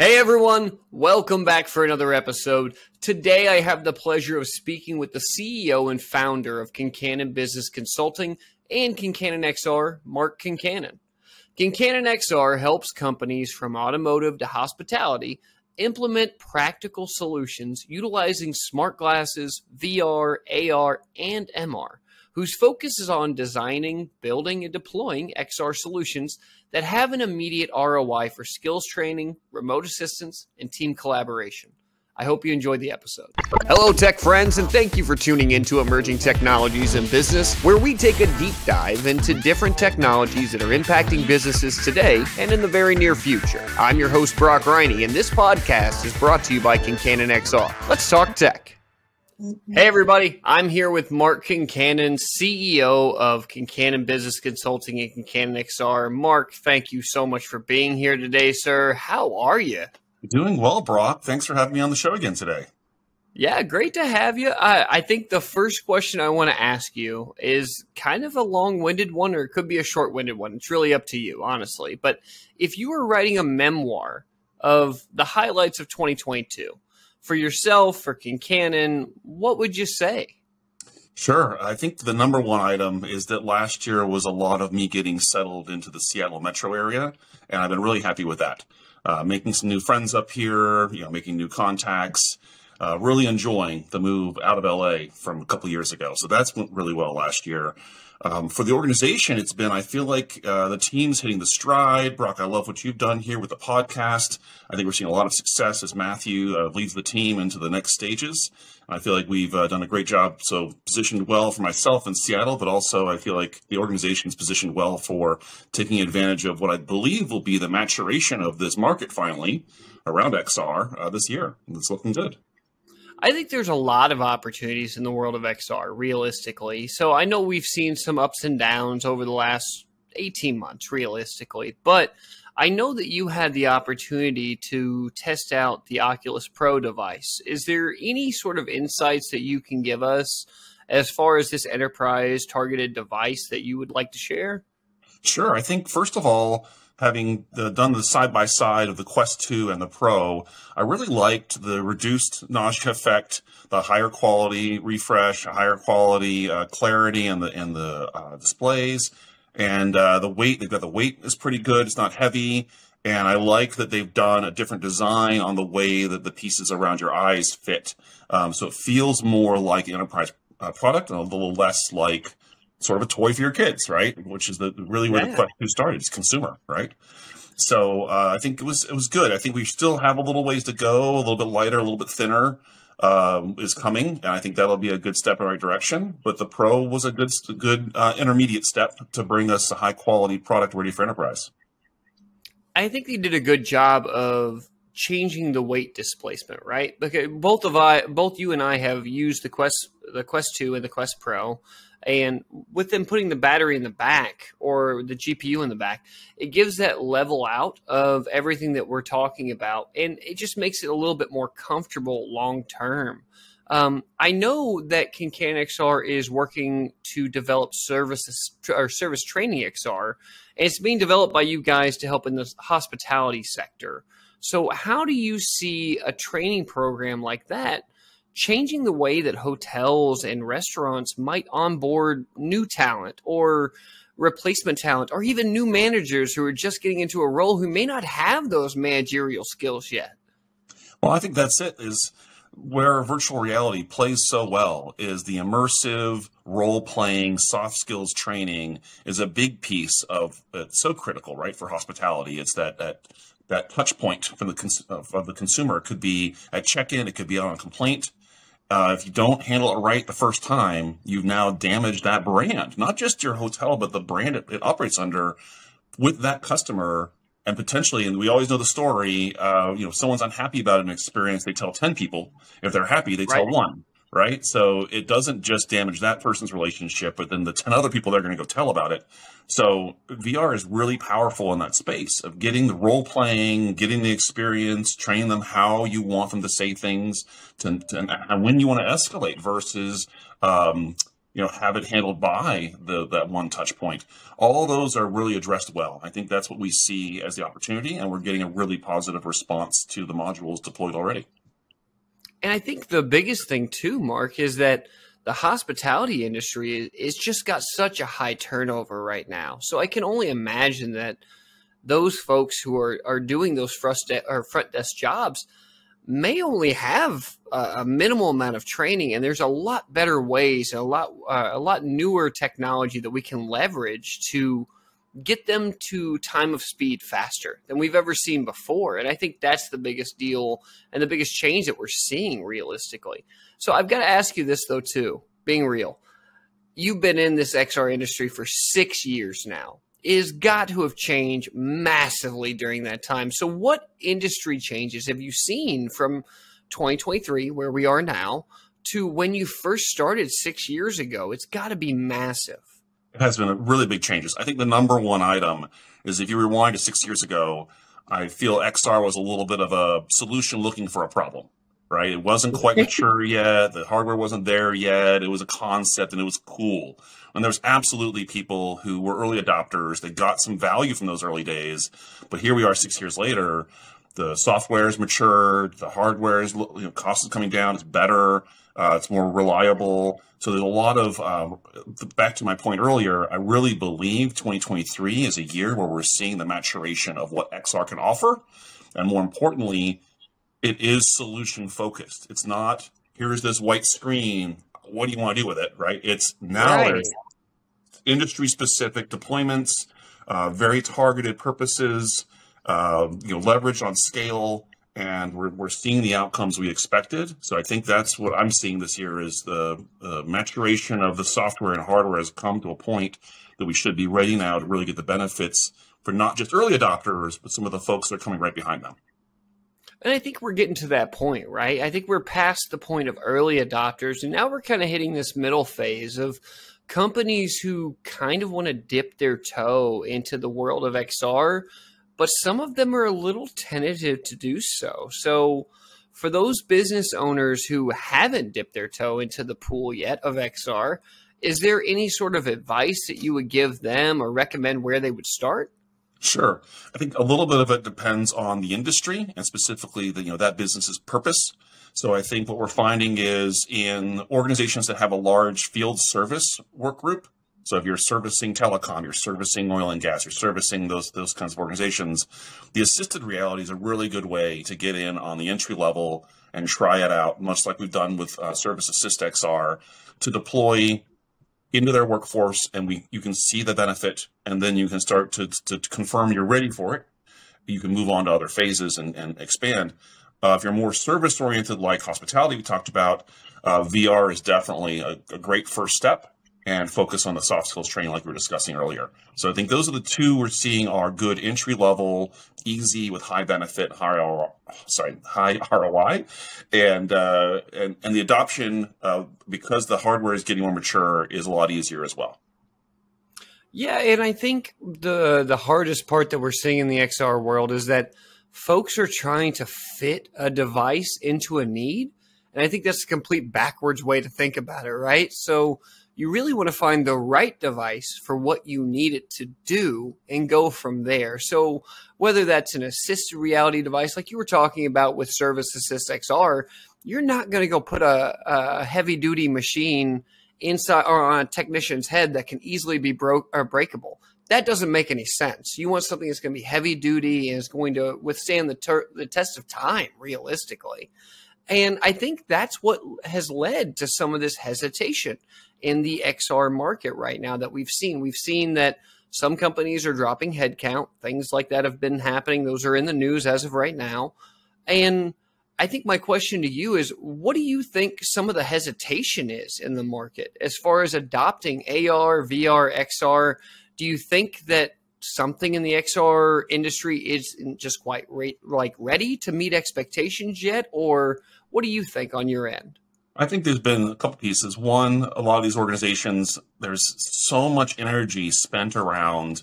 Hey everyone, welcome back for another episode. Today I have the pleasure of speaking with the CEO and founder of Concannon Business Consulting and ConcannonXR, Mark Concannon. ConcannonXR helps companies from automotive to hospitality implement practical solutions utilizing smart glasses, VR, AR, and MR, whose focus is on designing, building, and deploying XR solutions that have an immediate ROI for skills training, remote assistance, and team collaboration. I hope you enjoyed the episode. Hello, tech friends, and thank you for tuning into Emerging Technologies in Business, where we take a deep dive into different technologies that are impacting businesses today and in the very near future. I'm your host, Brock Riney, and this podcast is brought to you by ConcannonXR. Let's talk tech. Hey everybody, I'm here with Mark Concannon, CEO of Concannon Business Consulting and ConcannonXR. Mark, thank you so much for being here today, sir. How are you? Doing well, Brock. Thanks for having me on the show again today. Yeah, great to have you. I think the first question I want to ask you is kind of a long-winded one, or it could be a short-winded one. It's really up to you, honestly. But if you were writing a memoir of the highlights of 2022, for yourself, for Concannon, what would you say? Sure. I think the number one item is that last year was a lot of me getting settled into the Seattle metro area, and I've been really happy with that. Making some new friends up here, making new contacts, really enjoying the move out of LA from a couple of years ago. So that's went really well last year. For the organization, it's been, I feel like the team's hitting the stride. Brock, I love what you've done here with the podcast. I think we're seeing a lot of success as Matthew leads the team into the next stages. I feel like we've done a great job, so positioned well for myself in Seattle, but also I feel like the organization's positioned well for taking advantage of what I believe will be the maturation of this market finally around XR this year. It's looking good. I think there's a lot of opportunities in the world of XR, realistically. So I know we've seen some ups and downs over the last 18 months, realistically. But I know that you had the opportunity to test out the Oculus Pro device. Is there any sort of insights that you can give us as far as this enterprise targeted device that you would like to share? Sure. I think, first of all, having done the side-by-side of the Quest 2 and the Pro, I really liked the reduced nausea effect, the higher quality refresh, higher quality clarity in the displays, and the weight. They've got the weight is pretty good. It's not heavy, and I like that they've done a different design on the way that the pieces around your eyes fit. So it feels more like an enterprise product and a little less like sort of a toy for your kids, right? Which is really where the Quest 2 started. It's consumer, right? So I think it was good. I think we still have a little ways to go. A little bit lighter, a little bit thinner is coming, and I think that'll be a good step in the right direction. But the Pro was a good intermediate step to bring us a high quality product ready for enterprise. I think they did a good job of changing the weight displacement, right? Because both you and I have used the Quest 2 and the Quest Pro. And with them putting the battery in the back or the GPU in the back, it gives that level out of everything that we're talking about. And it just makes it a little bit more comfortable long term. I know that ConcannonXR is working to develop ServiceTrainingXR, and it's being developed by you guys to help in the hospitality sector. So how do you see a training program like that changing the way that hotels and restaurants might onboard new talent or replacement talent, or even new managers who are just getting into a role who may not have those managerial skills yet? Well, I think that's it, is where virtual reality plays so well, is the immersive role-playing soft skills training is a big piece of it's so critical, right, for hospitality. It's that touch point from the consumer. It could be at check-in, it could be on a complaint. If you don't handle it right the first time, you've now damaged that brand, not just your hotel, but the brand it operates under with that customer. And potentially, and we always know the story, if someone's unhappy about an experience, they tell 10 people. If they're happy, they tell one, right? So it doesn't just damage that person's relationship, but then the 10 other people they're going to go tell about it. So VR is really powerful in that space of getting the role playing, getting the experience, training them how you want them to say things, and when you want to escalate versus have it handled by that one touch point. All those are really addressed well. I think that's what we see as the opportunity, and we're getting a really positive response to the modules deployed already. And I think the biggest thing too, Mark, is that the hospitality industry is just got such a high turnover right now. So I can only imagine that those folks who are doing those front desk jobs may only have a minimal amount of training, and there's a lot better ways and a lot newer technology that we can leverage to get them to time of speed faster than we've ever seen before. And I think that's the biggest deal and the biggest change that we're seeing realistically. So I've got to ask you this though too, being real. You've been in this XR industry for 6 years now. It has got to have changed massively during that time. So what industry changes have you seen from 2023, where we are now, to when you first started 6 years ago? It's got to be massive. It has been really big changes. I think the number one item is, if you rewind to 6 years ago, I feel XR was a little bit of a solution looking for a problem, right? It wasn't quite mature yet. The hardware wasn't there yet. It was a concept and it was cool. And there's absolutely people who were early adopters. They got some value from those early days. But here we are 6 years later. The software is matured. The hardware is, cost is coming down. It's better. It's more reliable. So there's a lot of, back to my point earlier, I really believe 2023 is a year where we're seeing the maturation of what XR can offer. And more importantly, it is solution focused. It's not, here's this white screen, what do you want to do with it, right? It's now there's industry specific deployments, very targeted purposes, leverage on scale, and we're seeing the outcomes we expected. So I think that's what I'm seeing this year, is the maturation of the software and hardware has come to a point that we should be ready now to really get the benefits for not just early adopters, but some of the folks that are coming right behind them. And I think we're getting to that point, right? I think we're past the point of early adopters, and now we're kind of hitting this middle phase of companies who kind of want to dip their toe into the world of XR, but some of them are a little tentative to do so. So for those business owners who haven't dipped their toe into the pool yet of XR, is there any sort of advice that you would give them or recommend where they would start? Sure. I think a little bit of it depends on the industry and specifically that business's purpose. So I think what we're finding is, in organizations that have a large field service work group, so if you're servicing telecom, you're servicing oil and gas, you're servicing those kinds of organizations, the assisted reality is a really good way to get in on the entry level and try it out, much like we've done with ServiceAssistXR, to deploy into their workforce, and you can see the benefit, and then you can start to confirm you're ready for it. You can move on to other phases and expand. If you're more service-oriented, like hospitality we talked about, VR is definitely a great first step, and focus on the soft skills training like we were discussing earlier. So I think those are the two we're seeing are good entry level, easy with high benefit, high ROI, and the adoption, because the hardware is getting more mature, is a lot easier as well. Yeah, and I think the hardest part that we're seeing in the XR world is that folks are trying to fit a device into a need, and I think that's a complete backwards way to think about it, right? So you really want to find the right device for what you need it to do and go from there. So whether that's an assisted reality device like you were talking about with ServiceAssistXR, you're not going to go put a heavy duty machine inside or on a technician's head that can easily be breakable. That doesn't make any sense. You want something that's going to be heavy duty and is going to withstand the test of time, realistically. And I think that's what has led to some of this hesitation in the XR market right now that we've seen. We've seen that some companies are dropping headcount. Things like that have been happening. Those are in the news as of right now. And I think my question to you is, what do you think some of the hesitation is in the market as far as adopting AR, VR, XR? Do you think that something in the XR industry isn't just quite ready to meet expectations yet? Or what do you think on your end? I think there's been a couple pieces. One, a lot of these organizations, there's so much energy spent around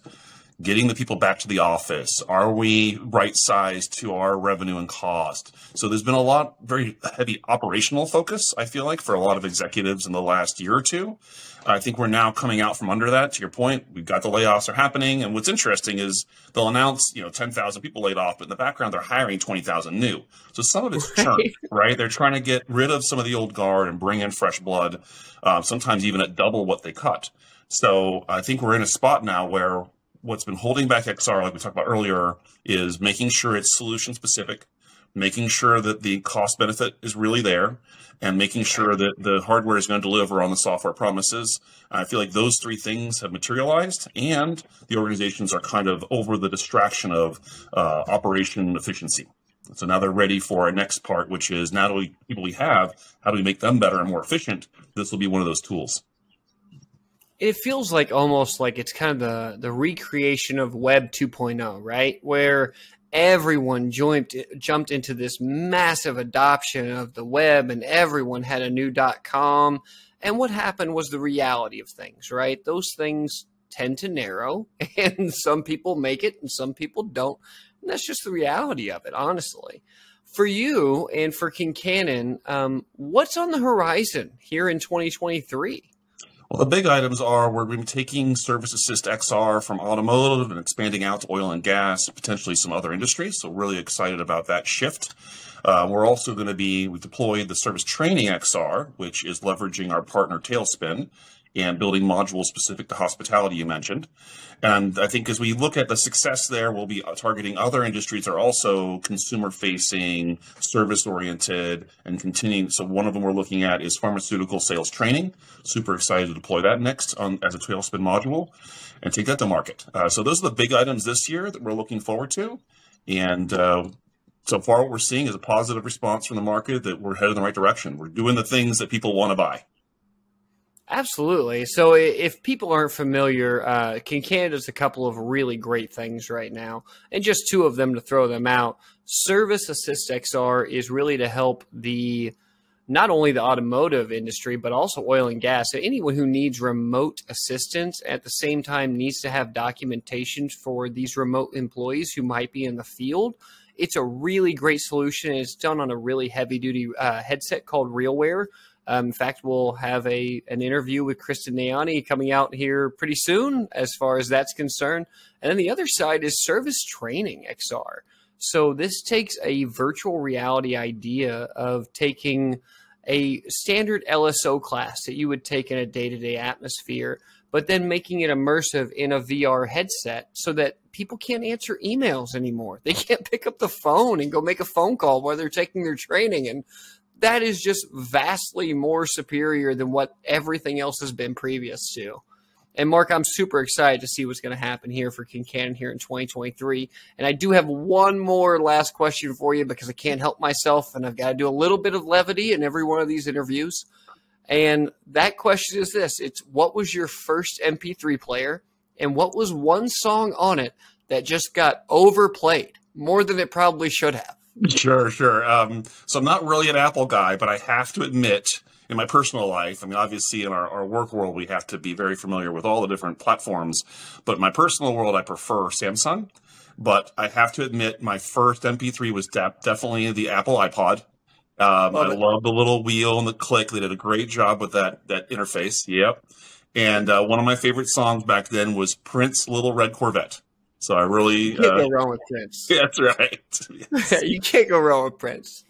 getting the people back to the office. Are we right sized to our revenue and cost? So there's been a lot, very heavy operational focus, I feel like, for a lot of executives in the last year or two. I think we're now coming out from under that. To your point, we've got the layoffs are happening. And what's interesting is they'll announce, 10,000 people laid off, but in the background, they're hiring 20,000 new. So some of it's churn, right? They're trying to get rid of some of the old guard and bring in fresh blood, sometimes even at double what they cut. So I think we're in a spot now where what's been holding back XR, like we talked about earlier, is making sure it's solution specific, making sure that the cost benefit is really there, and making sure that the hardware is going to deliver on the software promises. I feel like those three things have materialized, and the organizations are kind of over the distraction of operation efficiency. So now they're ready for our next part, which is now that people we have, how do we make them better and more efficient? This will be one of those tools. It feels like almost like it's kind of the recreation of Web 2.0, right? Where everyone jumped into this massive adoption of the web, and everyone had a new .com. And what happened was the reality of things, right? Those things tend to narrow, and some people make it and some people don't. And that's just the reality of it, honestly. For you and for Concannon, what's on the horizon here in 2023? Well, the big items are we're going to be taking ServiceAssistXR from automotive and expanding out to oil and gas, potentially some other industries. So really excited about that shift. We're also going to we deployed the ServiceTrainingXR, which is leveraging our partner Tailspin and building modules specific to hospitality you mentioned. And I think as we look at the success there, we'll be targeting other industries that are also consumer-facing, service-oriented, and continuing. So one of them we're looking at is pharmaceutical sales training. Super excited to deploy that next as a Tailspin module and take that to market. So those are the big items this year that we're looking forward to. And so far what we're seeing is a positive response from the market that we're headed in the right direction. We're doing the things that people want to buy. Absolutely. So if people aren't familiar, Concannon does a couple of really great things right now, and just two of them to throw them out. ServiceAssistXR is really to help not only the automotive industry, but also oil and gas. So anyone who needs remote assistance at the same time needs to have documentation for these remote employees who might be in the field. It's a really great solution. It's done on a really heavy-duty headset called RealWear. In fact, we'll have an interview with Kristen Nayani coming out here pretty soon as far as that's concerned. And then the other side is ServiceTrainingXR. So this takes a virtual reality idea of taking a standard LSO class that you would take in a day-to-day atmosphere, but then making it immersive in a VR headset so that people can't answer emails anymore. They can't pick up the phone and go make a phone call while they're taking their training. And that is just vastly more superior than what everything else has been previous to. And Mark, I'm super excited to see what's going to happen here for Concannon here in 2023. And I do have one more last question for you because I can't help myself, and I've got to do a little bit of levity in every one of these interviews. And that question is this. It's what was your first MP3 player, and what was one song on it that just got overplayed more than it probably should have? Sure. So I'm not really an Apple guy, but I have to admit in my personal life, I mean, obviously in our work world, we have to be very familiar with all the different platforms, but in my personal world, I prefer Samsung. But I have to admit my first MP3 was definitely the Apple iPod. I love the little wheel and the click. They did a great job with that interface. Yep. And one of my favorite songs back then was Prince, Little Red Corvette. So I really you can't go wrong with Prince. That's right. Yes. You can't go wrong with Prince.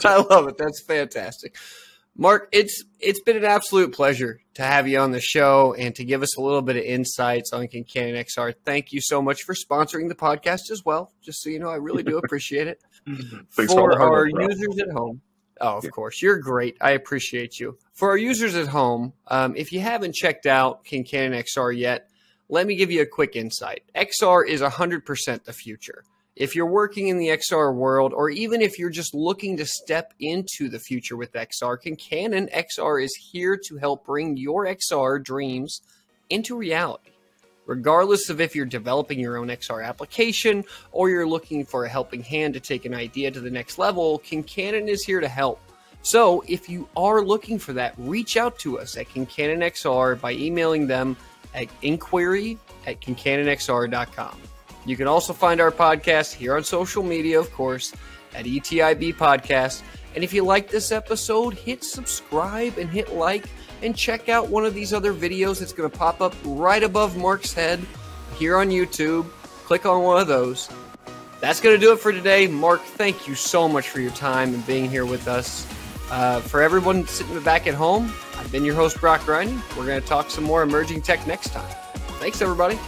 I love it. That's fantastic. Mark, it's been an absolute pleasure to have you on the show and to give us a little bit of insights on ConcannonXR. Thank you so much for sponsoring the podcast as well. Just so you know, I really do appreciate it. For our users at home. Oh, of course. You're great. I appreciate you. For our users at home, if you haven't checked out ConcannonXR yet, let me give you a quick insight. XR is 100% the future. If you're working in the XR world, or even if you're just looking to step into the future with XR, ConcannonXR is here to help bring your XR dreams into reality. Regardless of if you're developing your own XR application or you're looking for a helping hand to take an idea to the next level, Concannon is here to help. So if you are looking for that, reach out to us at ConcannonXR by emailing them at inquiry@ConcannonXR.com. You can also find our podcast here on social media, of course, at ETIB Podcast. And if you like this episode, hit subscribe and hit like, and check out one of these other videos that's going to pop up right above Mark's head here on YouTube. Click on one of those. That's going to do it for today. Mark, thank you so much for your time and being here with us. For everyone sitting back at home, I've been your host, Brock Riney. We're going to talk some more emerging tech next time. Thanks, everybody.